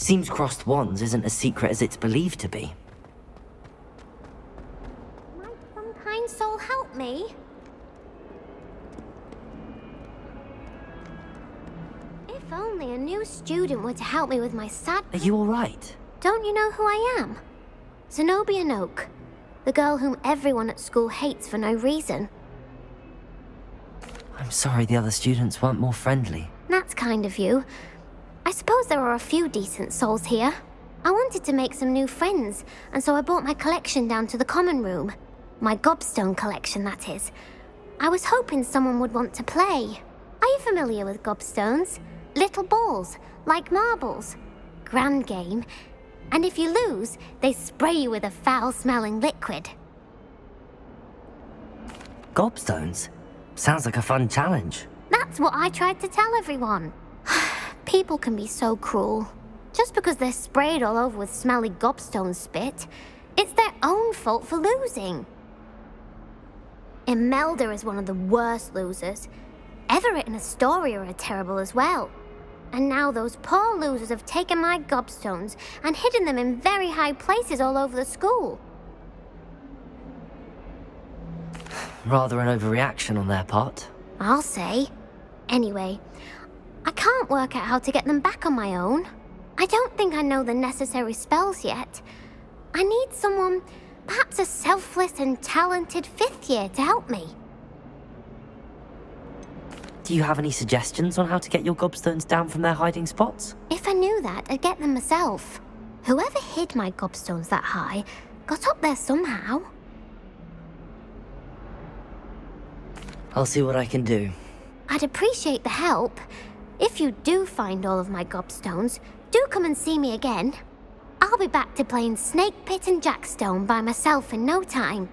Seems crossed wands isn't as secret as it's believed to be. Might some kind soul help me? If only a new student were to help me with my sad... Are you alright? Don't you know who I am? Zenobia Noak, the girl whom everyone at school hates for no reason. I'm sorry the other students weren't more friendly. That's kind of you. I suppose there are a few decent souls here. I wanted to make some new friends, and so I brought my collection down to the common room. My gobstone collection, that is. I was hoping someone would want to play. Are you familiar with gobstones? Little balls, like marbles. Grand game. And if you lose, they spray you with a foul-smelling liquid. Gobstones? Sounds like a fun challenge. That's what I tried to tell everyone. People can be so cruel. Just because they're sprayed all over with smelly gobstone spit, it's their own fault for losing. Imelda is one of the worst losers. Everett and Astoria are terrible as well. And now those poor losers have taken my gobstones and hidden them in very high places all over the school. Rather an overreaction on their part. I'll say. Anyway, I can't work out how to get them back on my own. I don't think I know the necessary spells yet. I need someone, perhaps a selfless and talented 5th year to help me. Do you have any suggestions on how to get your gobstones down from their hiding spots? If I knew that, I'd get them myself. Whoever hid my gobstones that high got up there somehow. I'll see what I can do. I'd appreciate the help. If you do find all of my gobstones, do come and see me again. I'll be back to playing Snake Pit and Jackstone by myself in no time.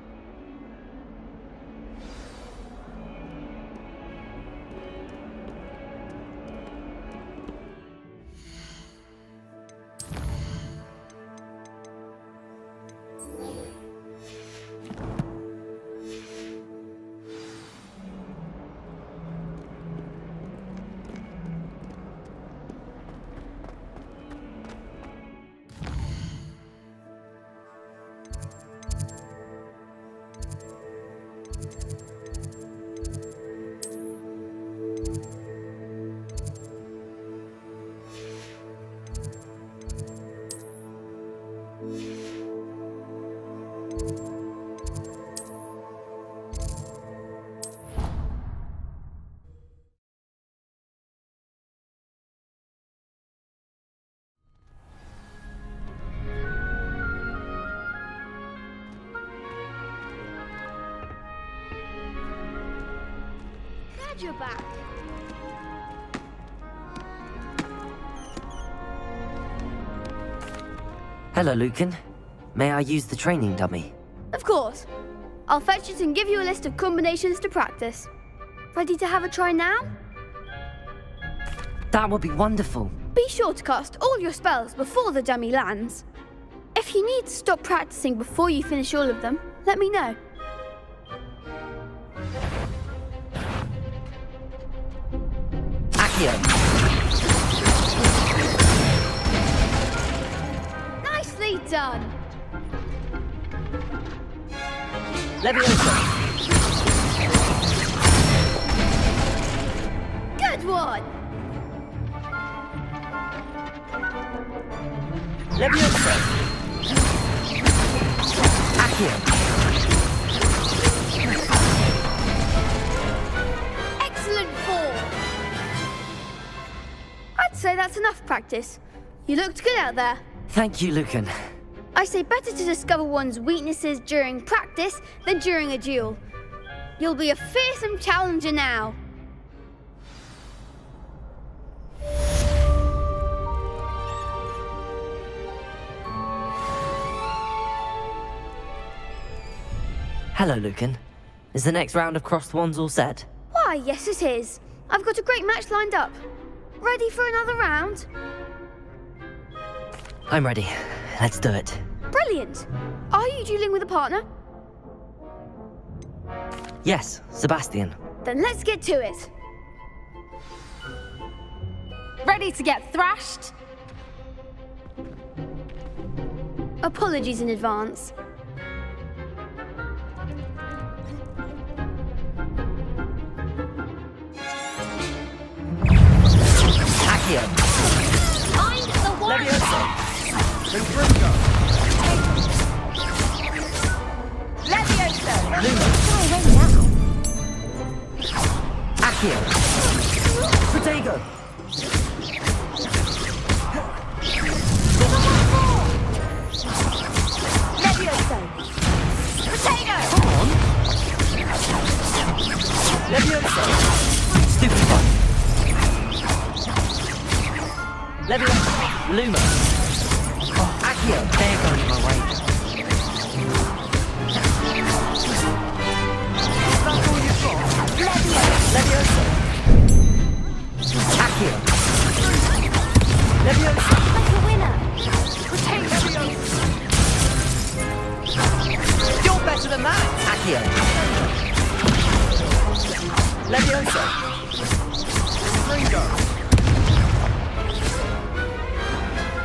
You're back. Hello, Lucan. May I use the training dummy? Of course. I'll fetch it and give you a list of combinations to practice. Ready to have a try now? That would be wonderful. Be sure to cast all your spells before the dummy lands. If you need to stop practicing before you finish all of them, let me know. Nicely done. Leviosa. Good one. Leviosa. Accio. Excellent form. I'd say that's enough practice. You looked good out there. Thank you, Lucan. I say better to discover one's weaknesses during practice than during a duel. You'll be a fearsome challenger now. Hello, Lucan. Is the next round of crossed wands all set? Why, yes it is. I've got a great match lined up. Ready for another round? I'm ready. Let's do it. Brilliant. Are you dueling with a partner? Yes, Sebastian. Then let's get to it. Ready to get thrashed? Apologies in advance. Accio. Find the one! Leviosa. Confringo. Leviosa. Luma. Far away now. Accio. Protego. Leviosa. Protego. Come on. Leviosa. Stupid one. Leviosa. Luma. Oh, Accio. They're going my way. That's all you've got. Leviosa. Accio. Leviosa. Like a winner. Leviosa. You're better than that. Accio. Leviosa. Ringo.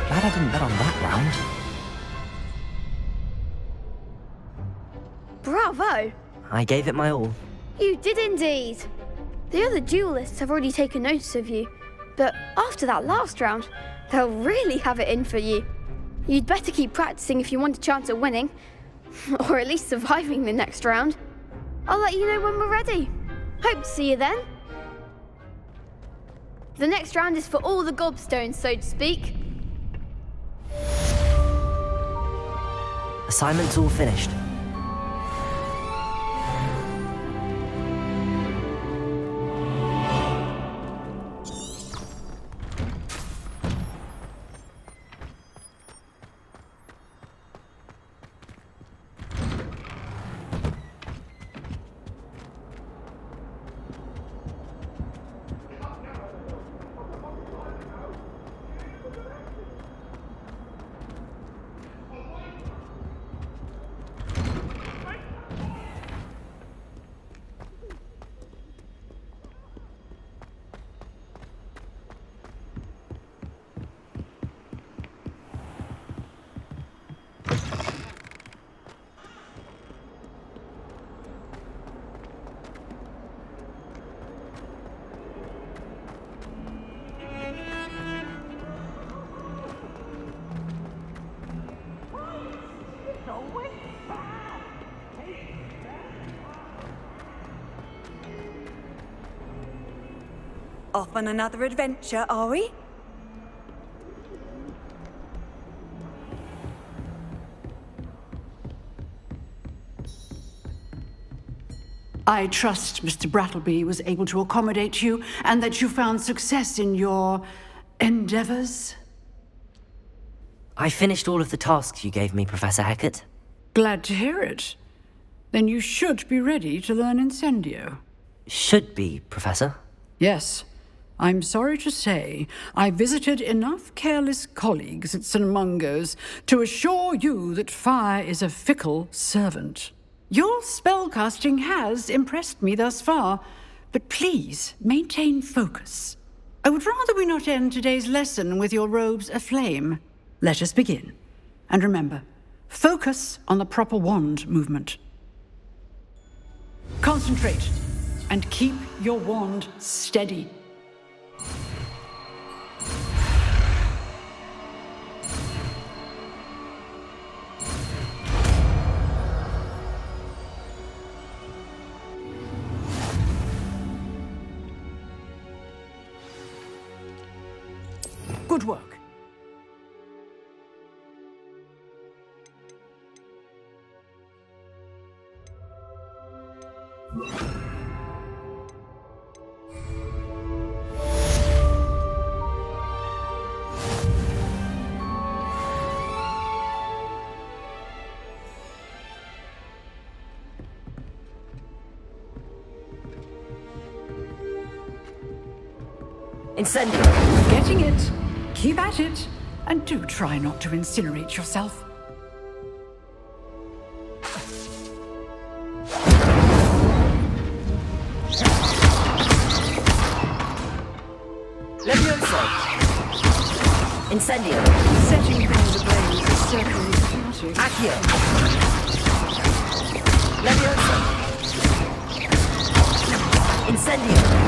Glad I didn't bet on that round. Bravo! I gave it my all. You did indeed. The other duelists have already taken notice of you, but after that last round, they'll really have it in for you. You'd better keep practicing if you want a chance at winning, or at least surviving the next round. I'll let you know when we're ready. Hope to see you then. The next round is for all the gobstones, so to speak. Assignment's all finished. Off on another adventure, are we? I trust Mr. Brattleby was able to accommodate you and that you found success in your endeavors. I finished all of the tasks you gave me, Professor Hecat. Glad to hear it. Then you should be ready to learn Incendio. Should be, Professor. Yes. I'm sorry to say, I visited enough careless colleagues at St. Mungo's to assure you that fire is a fickle servant. Your spellcasting has impressed me thus far, but please maintain focus. I would rather we not end today's lesson with your robes aflame. Let us begin. And remember, focus on the proper wand movement. Concentrate and keep your wand steady. Good work. Incendio! Getting it. Keep at it. And do try not to incinerate yourself. Leviosa! Incendio. Setting things ablaze is certainly cathartic. Accio. Leviosa. Incendio.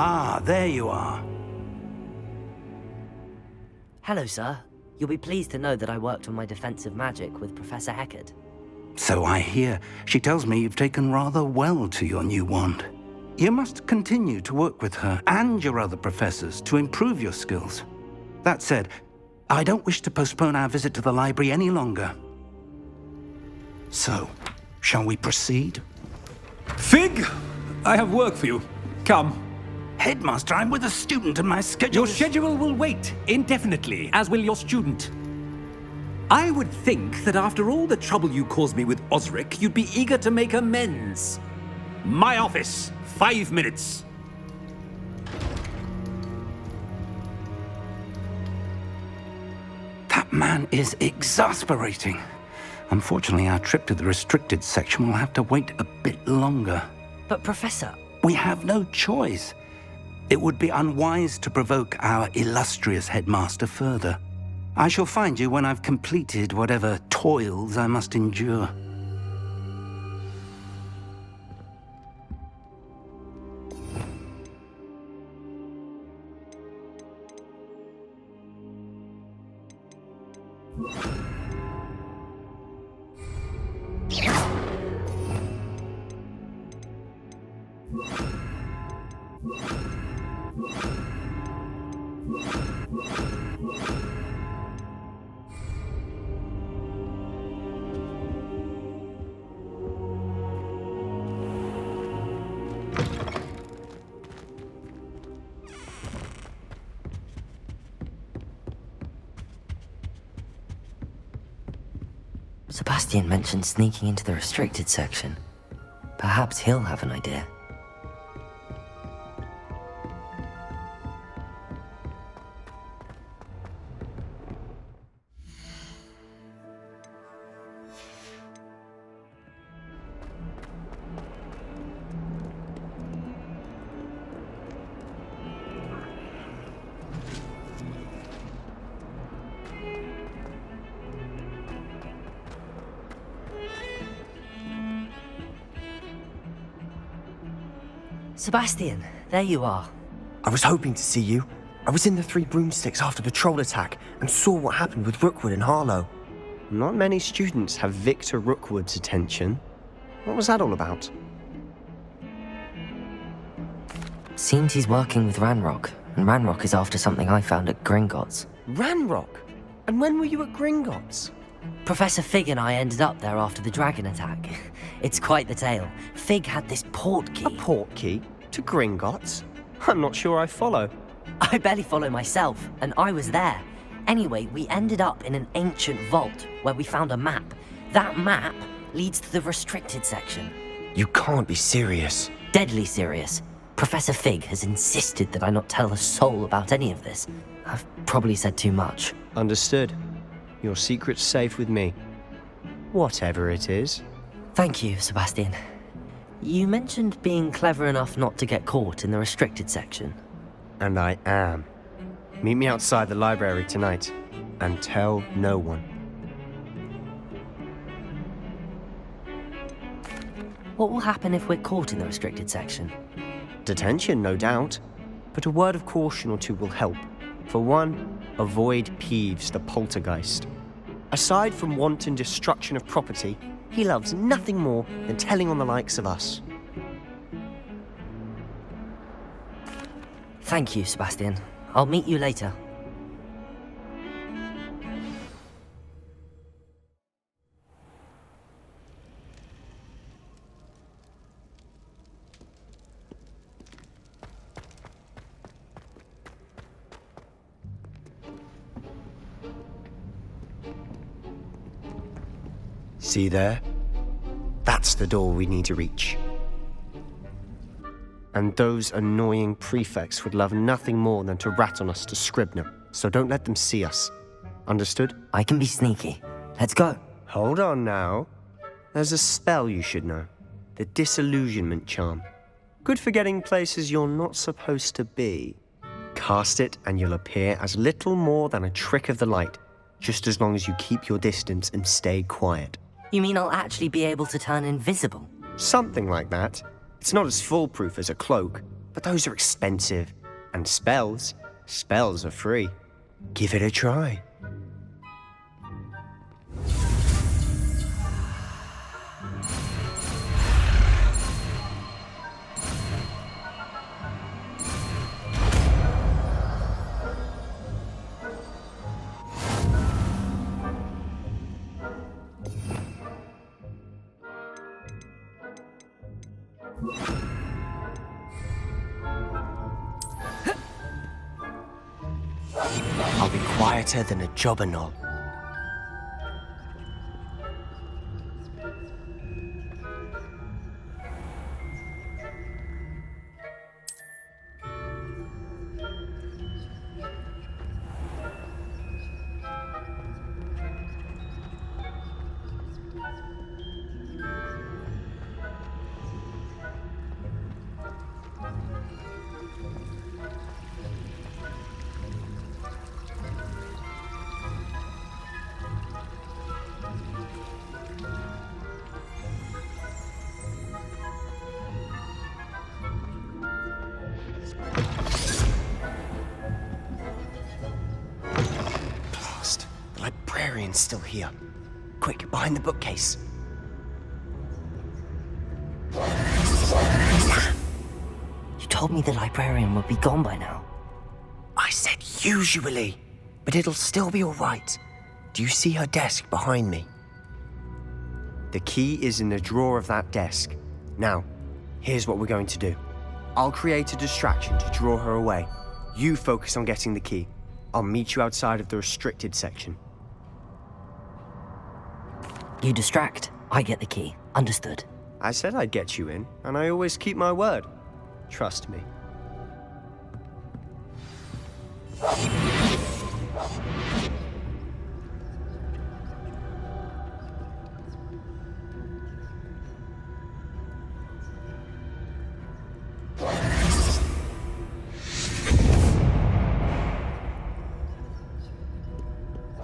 Ah, there you are. Hello, sir. You'll be pleased to know that I worked on my defensive magic with Professor Heckard. So I hear. She tells me you've taken rather well to your new wand. You must continue to work with her and your other professors to improve your skills. That said, I don't wish to postpone our visit to the library any longer. So, shall we proceed? Fig! I have work for you. Come. Headmaster, I'm with a student and my schedule Your is- schedule will wait indefinitely, as will your student. I would think that after all the trouble you caused me with Osric, you'd be eager to make amends. My office, 5 minutes. That man is exasperating. Unfortunately, our trip to the restricted section will have to wait a bit longer. But, Professor... We have no choice. It would be unwise to provoke our illustrious headmaster further. I shall find you when I've completed whatever toils I must endure. Sebastian mentioned sneaking into the restricted section. Perhaps he'll have an idea. Sebastian, there you are. I was hoping to see you. I was in the Three Broomsticks after the troll attack and saw what happened with Rookwood and Harlow. Not many students have Victor Rookwood's attention. What was that all about? Seems he's working with Ranrock, and Ranrock is after something I found at Gringotts. Ranrock? And when were you at Gringotts? Professor Fig and I ended up there after the dragon attack. It's quite the tale. Fig had this port key. A port key? To Gringotts? I'm not sure I follow. I barely follow myself, and I was there. Anyway, we ended up in an ancient vault where we found a map. That map leads to the restricted section. You can't be serious. Deadly serious. Professor Fig has insisted that I not tell a soul about any of this. I've probably said too much. Understood. Your secret's safe with me. Whatever it is. Thank you, Sebastian. You mentioned being clever enough not to get caught in the restricted section. And I am. Meet me outside the library tonight, and tell no one. What will happen if we're caught in the restricted section? Detention, no doubt. But a word of caution or two will help. For one, avoid Peeves the poltergeist. Aside from wanton destruction of property, he loves nothing more than telling on the likes of us. Thank you, Sebastian. I'll meet you later. See there? That's the door we need to reach. And those annoying prefects would love nothing more than to rat on us to Scribner, so don't let them see us. Understood? I can be sneaky. Let's go. Hold on now. There's a spell you should know. The Disillusionment Charm. Good for getting places you're not supposed to be. Cast it and you'll appear as little more than a trick of the light, just as long as you keep your distance and stay quiet. You mean I'll actually be able to turn invisible? Something like that. It's not as foolproof as a cloak, but those are expensive. And spells are free. Give it a try. I'll be quieter than a jobberknoll. The librarian's still here. Quick, behind the bookcase. You told me the librarian would be gone by now. I said usually, but it'll still be all right. Do you see her desk behind me? The key is in the drawer of that desk. Now, here's what we're going to do. I'll create a distraction to draw her away. You focus on getting the key. I'll meet you outside of the restricted section. You distract, I get the key. Understood. I said I'd get you in, and I always keep my word. Trust me.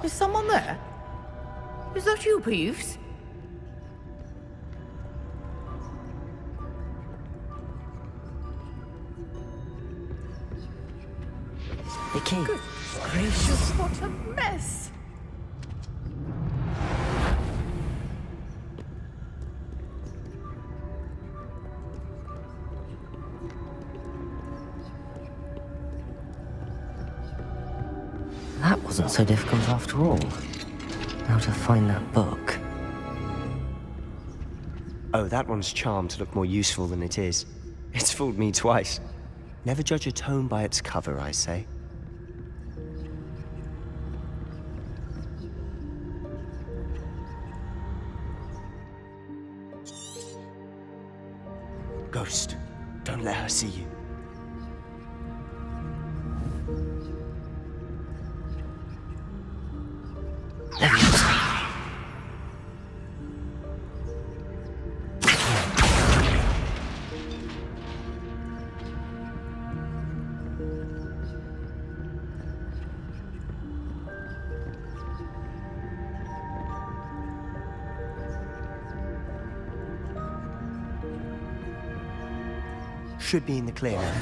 Is someone there? Is that you, Peeves? The key. Good gracious, what a mess! That wasn't so difficult after all. Now to find that book. Oh, that one's charmed to look more useful than it is. It's fooled me twice. Never judge a tome by its cover, I say. Ghost, don't let her see you. should be in the clear now.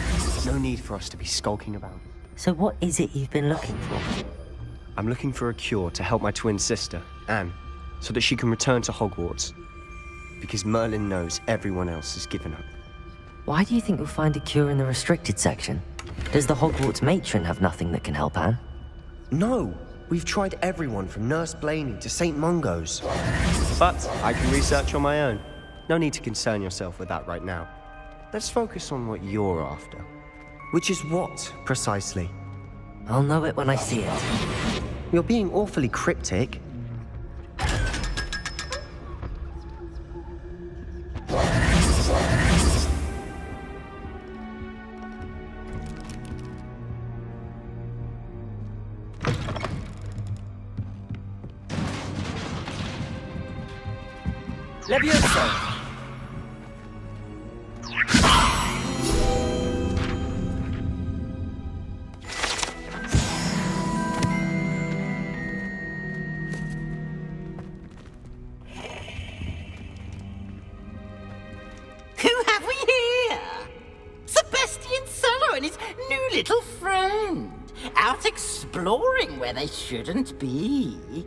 No need for us to be skulking about. So what is it you've been looking for? I'm looking for a cure to help my twin sister, Anne, so that she can return to Hogwarts. Because Merlin knows everyone else has given up. Why do you think you'll find a cure in the restricted section? Does the Hogwarts matron have nothing that can help Anne? No, we've tried everyone from Nurse Blaney to St. Mungo's. But I can research on my own. No need to concern yourself with that right now. Let's focus on what you're after. Which is what, precisely? I'll know it when I see it. You're being awfully cryptic. Levioso! Who have we here? Sebastian Sallow and his new little friend. Out exploring where they shouldn't be.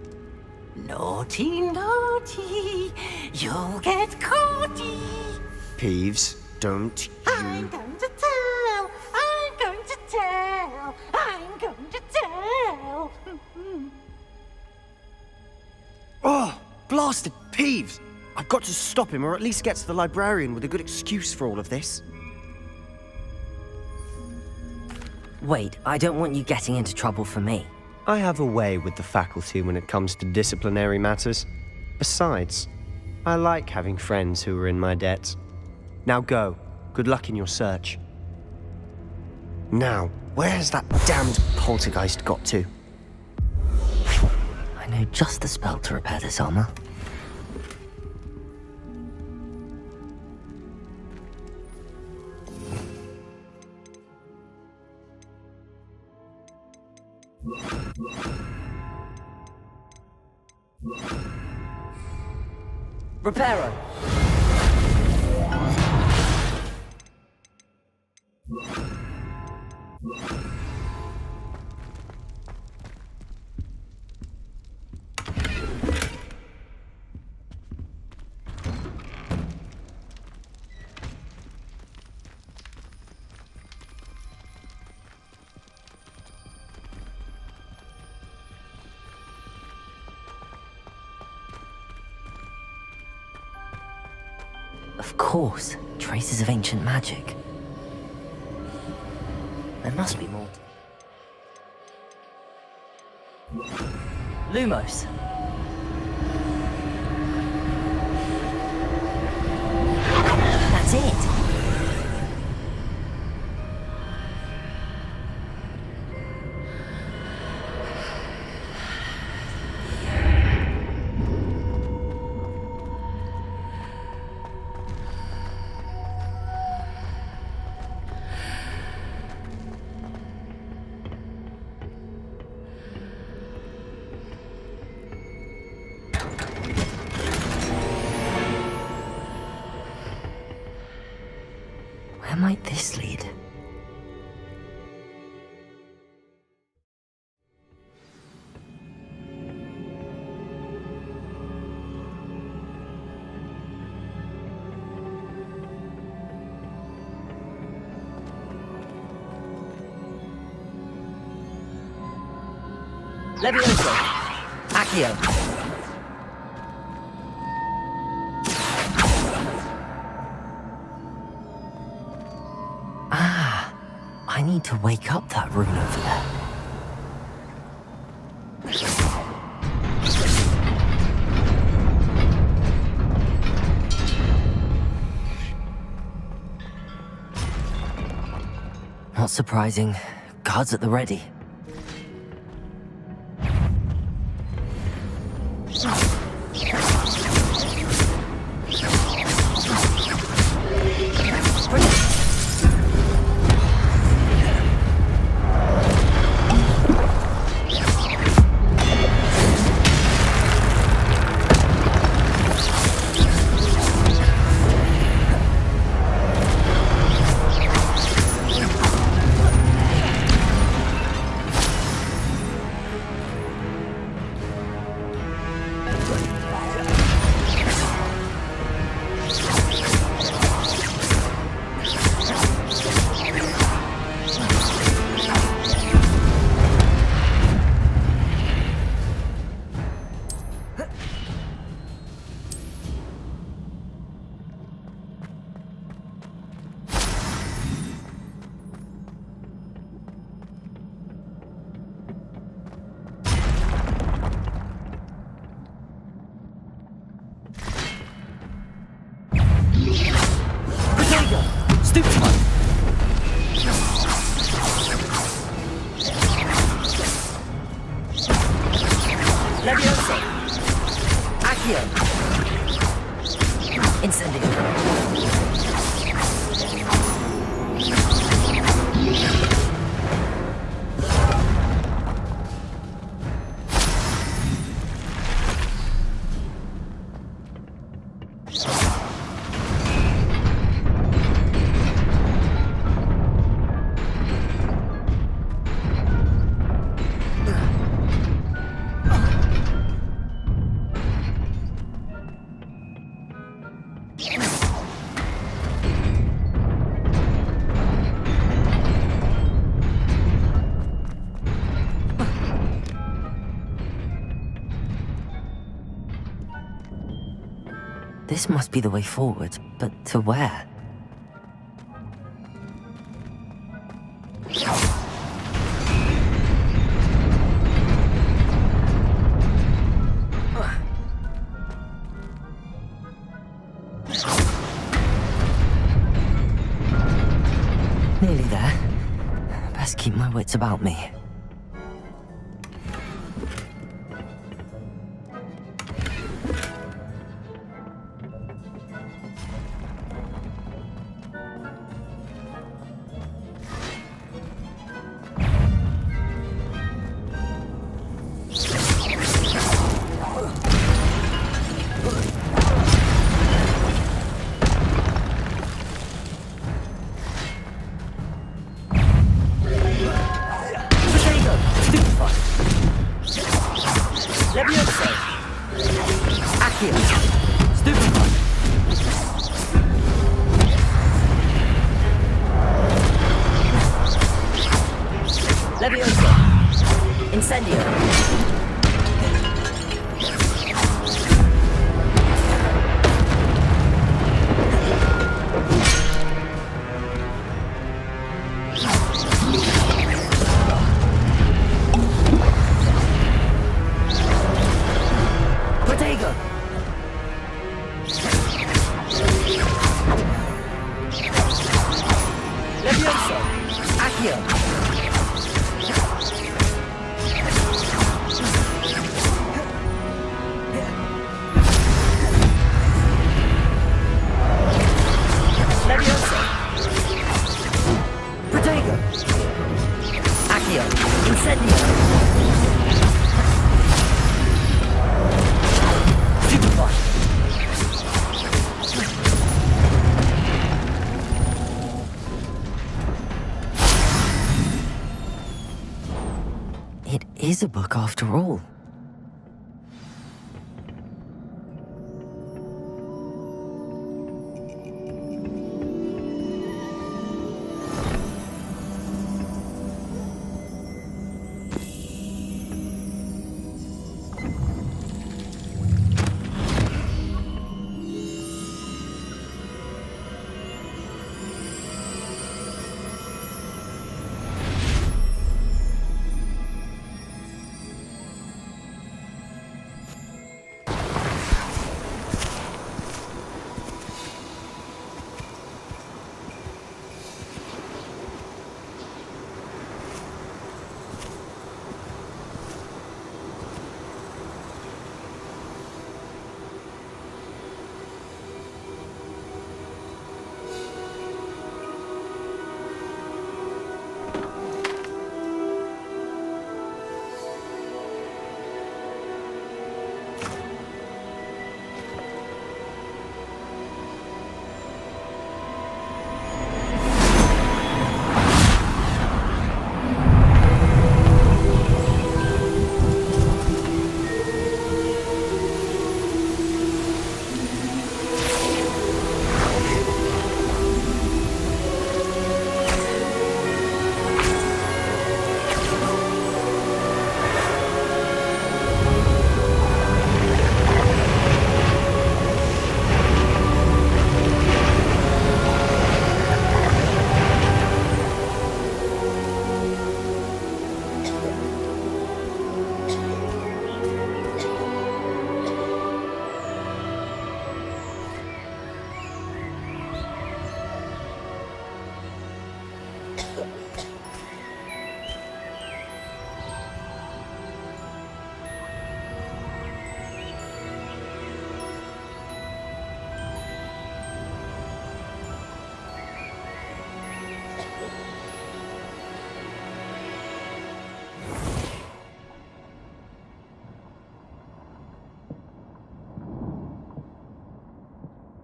Naughty, naughty, you'll get caughty. Peeves, don't I'm going to tell, I'm going to tell, I'm going to tell. Oh, blasted Peeves! I've got to stop him, or at least get to the librarian with a good excuse for all of this. Wait, I don't want you getting into trouble for me. I have a way with the faculty when it comes to disciplinary matters. Besides, I like having friends who are in my debt. Now go. Good luck in your search. Now, where has that damned poltergeist got to? I know just the spell to repair this armor. Reparo! Of course, traces of ancient magic. There must be more. Lumos. That's it. Where might this lead? Levioso! Accio! I need to wake up that rune over there. Not surprising. Guards at the ready. Protego! Stupid one! Leviosa! Accio! Incendio! This must be the way forward, but to where? Nearly there. Best keep my wits about me. It is a book after all.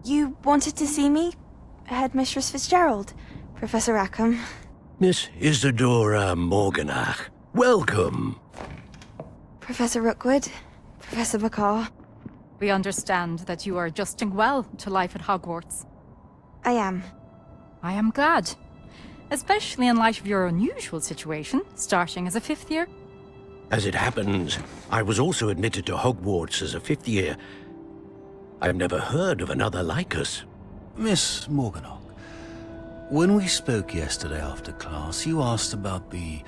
You wanted to see me? Headmistress Fitzgerald, Professor Rackham. Miss Isadora Morganach, welcome. Professor Rookwood, Professor Bakar. We understand that you are adjusting well to life at Hogwarts. I am. I am glad. Especially in light of your unusual situation, starting as a 5th year. As it happens, I was also admitted to Hogwarts as a 5th year. I've never heard of another like us. Miss Morganach, when we spoke yesterday after class, you asked about the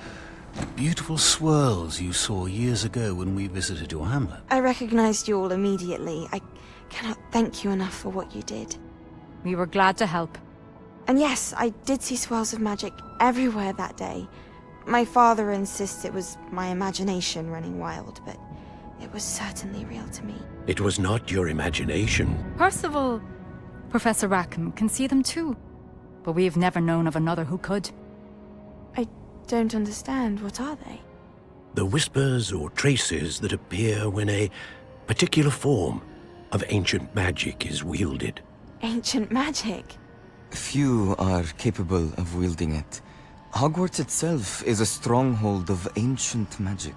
beautiful swirls you saw years ago when we visited your hamlet. I recognized you all immediately. I cannot thank you enough for what you did. We were glad to help. And yes, I did see swirls of magic everywhere that day. My father insists it was my imagination running wild, but it was certainly real to me. It was not your imagination. Percival, Professor Rackham can see them too. But we have never known of another who could. I don't understand. What are they? The whispers or traces that appear when a particular form of ancient magic is wielded. Ancient magic? Few are capable of wielding it. Hogwarts itself is a stronghold of ancient magic.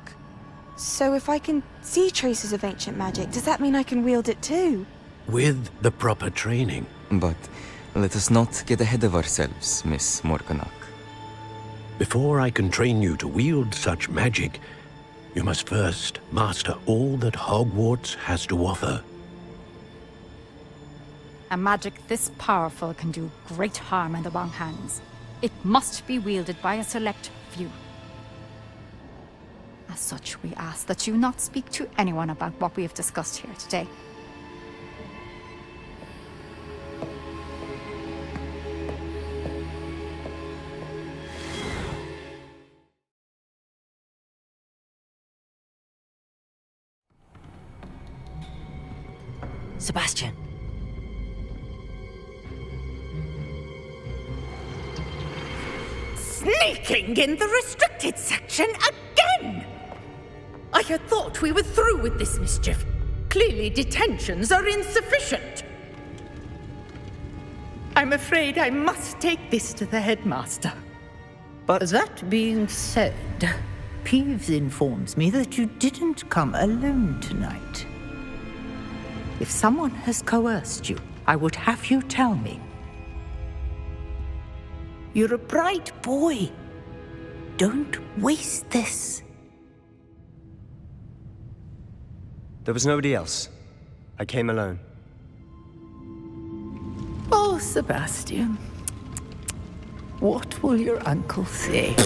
So if I can see traces of ancient magic, does that mean I can wield it too? With the proper training. But let us not get ahead of ourselves, Miss Morganach. Before I can train you to wield such magic, you must first master all that Hogwarts has to offer. A magic this powerful can do great harm in the wrong hands. It must be wielded by a select few. As such, we ask that you not speak to anyone about what we have discussed here today. Sebastian. Sneaking in the restricted section again! I had thought we were through with this mischief. Clearly detentions are insufficient. I'm afraid I must take this to the headmaster. But that being said, Peeves informs me that you didn't come alone tonight. If someone has coerced you, I would have you tell me. You're a bright boy. Don't waste this. There was nobody else. I came alone. Oh, Sebastian. What will your uncle say?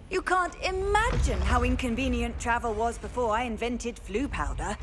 You can't imagine how inconvenient travel was before I invented flu powder.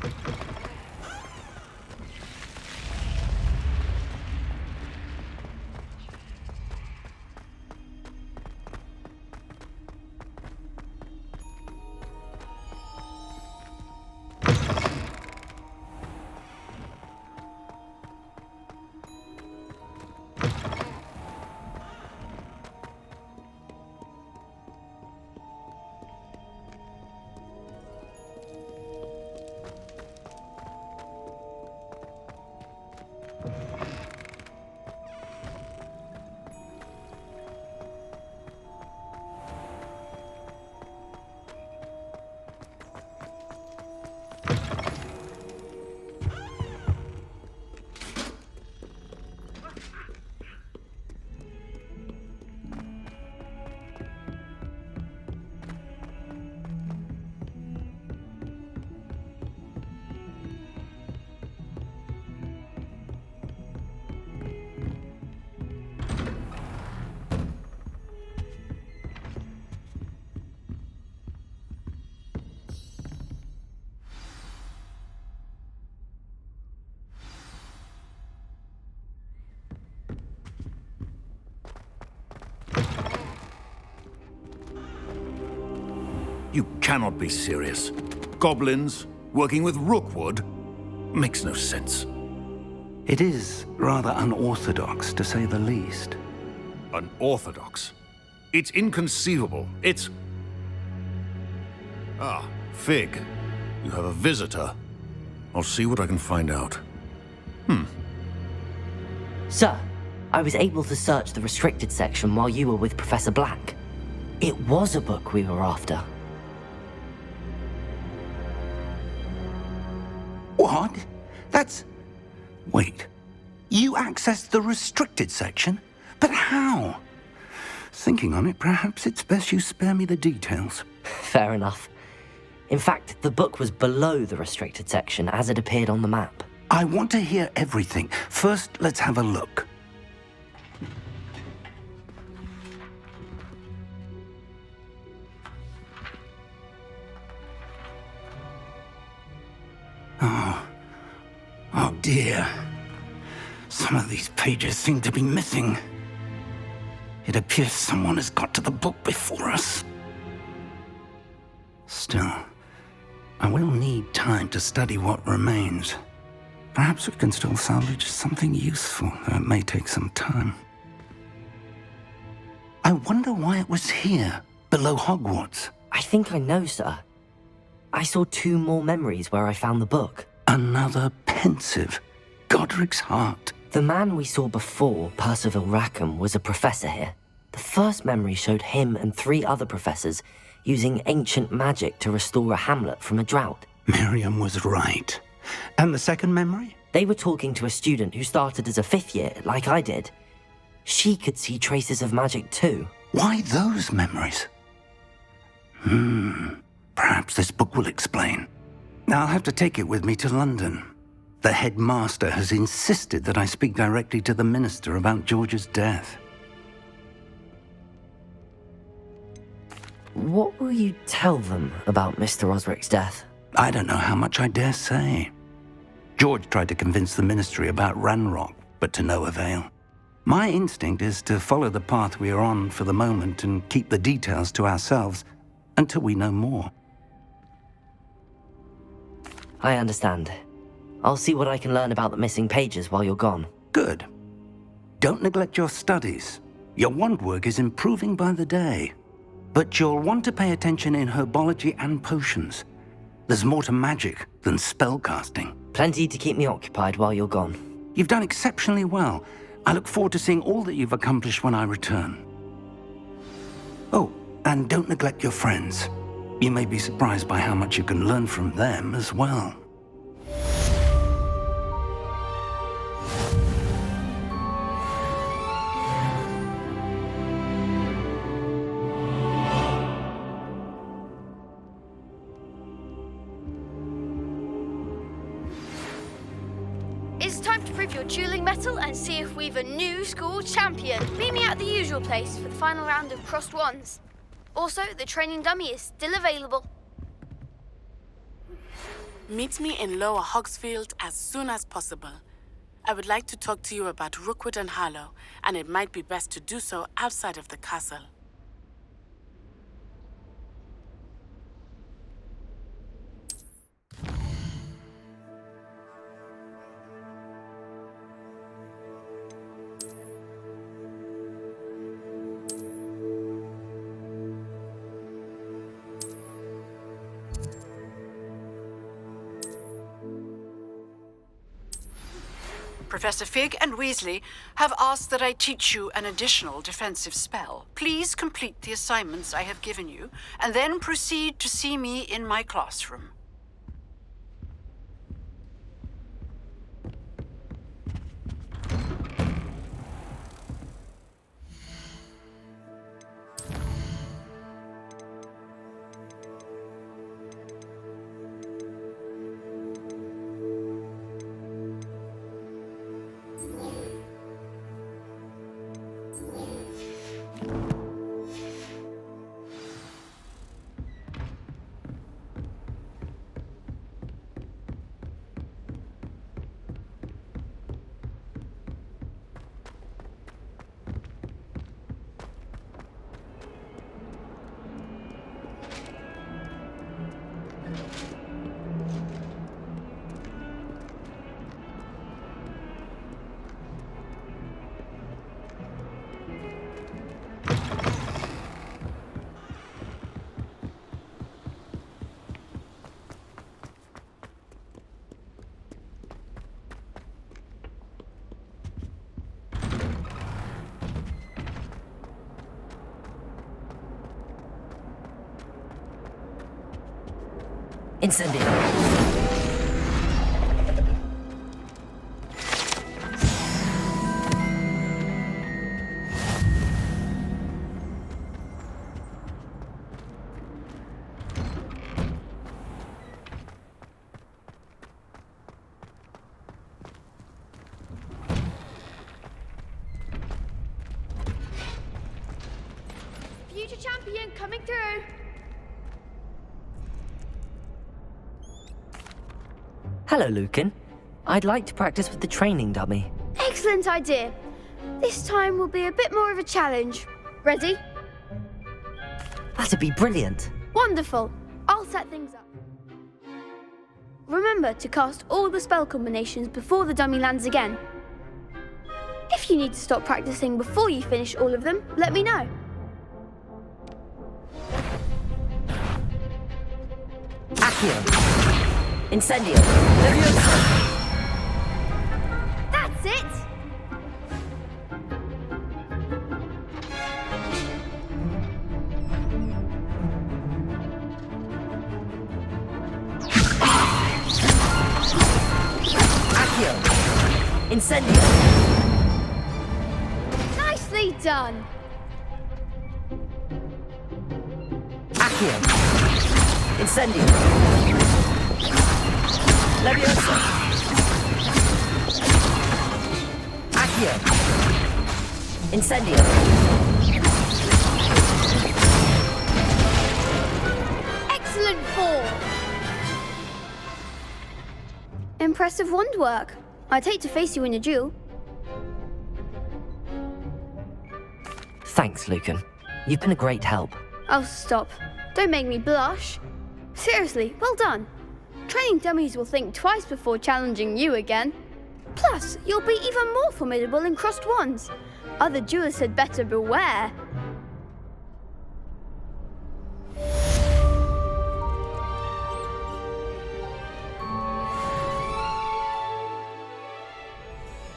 You cannot be serious. Goblins working with Rookwood? Makes no sense. It is rather unorthodox, to say the least. Unorthodox? It's inconceivable. It's... Ah, Fig. You have a visitor. I'll see what I can find out. Sir, I was able to search the restricted section while you were with Professor Black. It was a book we were after. What? That's... Wait. You accessed the restricted section? But how? Thinking on it, perhaps it's best you spare me the details. Fair enough. In fact, the book was below the restricted section as it appeared on the map. I want to hear everything. First, let's have a look. Oh dear. Some of these pages seem to be missing. It appears someone has got to the book before us. Still, I will need time to study what remains. Perhaps we can still salvage something useful, though it may take some time. I wonder why it was here, below Hogwarts. I think I know, sir. I saw 2 more memories where I found the book. Another pensive. Godric's heart. The man we saw before, Percival Rackham, was a professor here. The first memory showed him and 3 other professors using ancient magic to restore a hamlet from a drought. Miriam was right. And the second memory? They were talking to a student who started as a 5th year, like I did. She could see traces of magic too. Why those memories? Perhaps this book will explain. I'll have to take it with me to London. The headmaster has insisted that I speak directly to the minister about George's death. What will you tell them about Mr. Osric's death? I don't know how much I dare say. George tried to convince the ministry about Ranrock, but to no avail. My instinct is to follow the path we are on for the moment and keep the details to ourselves until we know more. I understand. I'll see what I can learn about the missing pages while you're gone. Good. Don't neglect your studies. Your wand work is improving by the day. But you'll want to pay attention in herbology and potions. There's more to magic than spellcasting. Plenty to keep me occupied while you're gone. You've done exceptionally well. I look forward to seeing all that you've accomplished when I return. Oh, and don't neglect your friends. You may be surprised by how much you can learn from them as well. It's time to prove your dueling mettle and see if we've a new school champion. Meet me at the usual place for the final round of crossed wands. Also, the training dummy is still available. Meet me in Lower Hogsfield as soon as possible. I would like to talk to you about Rookwood and Harlow, and it might be best to do so outside of the castle. Professor Fig and Weasley have asked that I teach you an additional defensive spell. Please complete the assignments I have given you, and then proceed to see me in my classroom. Incendio. Future champion coming through. Hello, Lucan. I'd like to practice with the training dummy. Excellent idea. This time will be a bit more of a challenge. Ready? That'd be brilliant. Wonderful. I'll set things up. Remember to cast all the spell combinations before the dummy lands again. If you need to stop practicing before you finish all of them, let me know. Accio. Incendio. Leviosa. That's it! Accio. Incendio. Nicely done! Accio. Incendio. Leviosa. Accio. Incendio. Excellent form! Impressive wand work. I'd hate to face you in a duel. Thanks, Lucan. You've been a great help. Oh, stop. Don't make me blush. Seriously, well done. Training dummies will think twice before challenging you again. Plus, you'll be even more formidable in crossed wands. Other duelists had better beware.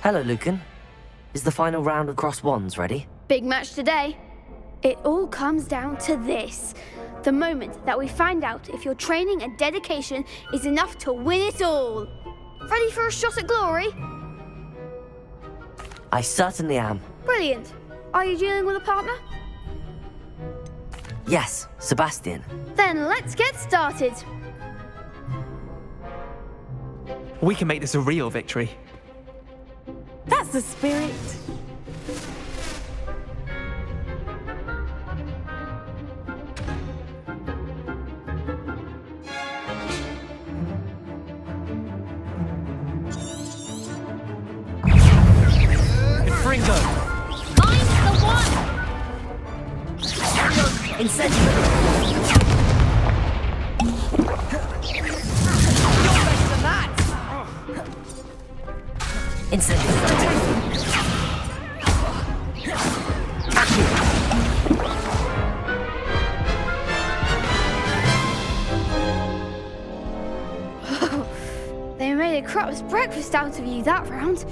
Hello, Lucan. Is the final round of cross wands ready? Big match today. It all comes down to this. The moment that we find out if your training and dedication is enough to win it all. Ready for a shot at glory? I certainly am. Brilliant. Are you dealing with a partner? Yes, Sebastian. Then let's get started. We can make this a real victory. That's the spirit. Confringo. Find the one! Incendio. You're better than that! Incendio. They made a crap's breakfast out of you that round.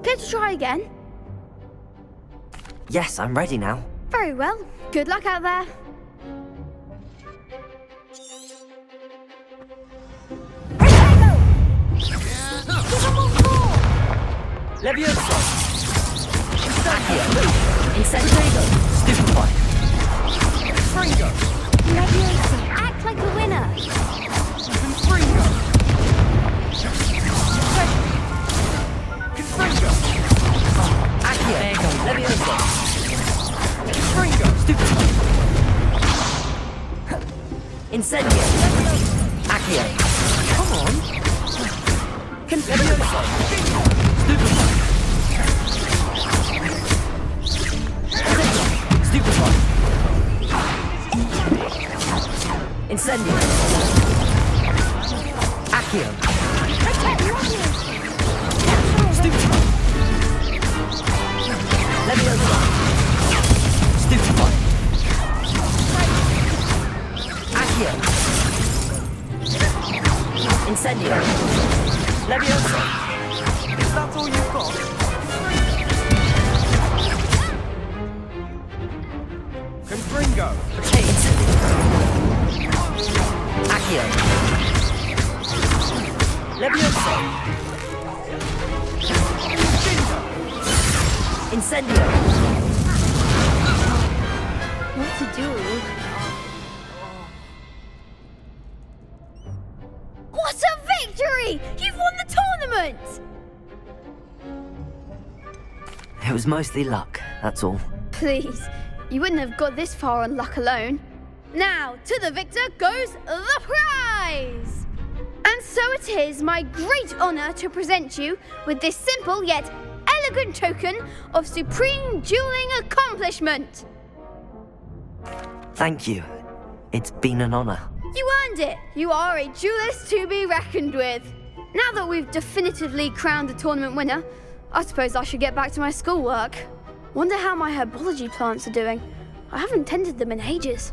Care to try again? Yes, I'm ready now. Very well. Good luck out there. Leviosa. Accio. Incendio. Stupefy. Confringo. Leviosa, act like a winner. Confringo. Confringo. Accio. There you go. Leviosa. Confringo. Stupefy. Incendio. Accio. Come on. Leviosa. Stupefy. Stupefy. Incendio. Accio. Stupefy. Leviosa. Stupefy. Accio. Incendio. Leviosa. Is that all you've got? Confringo. Okay, Incendio. Accio. Incendio! What to do? What a victory! You've won the tournament! It was mostly luck, that's all. Please, you wouldn't have got this far on luck alone. Now, to the victor goes the prize! And so it is my great honor to present you with this simple yet elegant token of supreme dueling accomplishment. Thank you. It's been an honor. You earned it! You are a duelist to be reckoned with. Now that we've definitively crowned the tournament winner, I suppose I should get back to my schoolwork. Wonder how my herbology plants are doing. I haven't tended them in ages.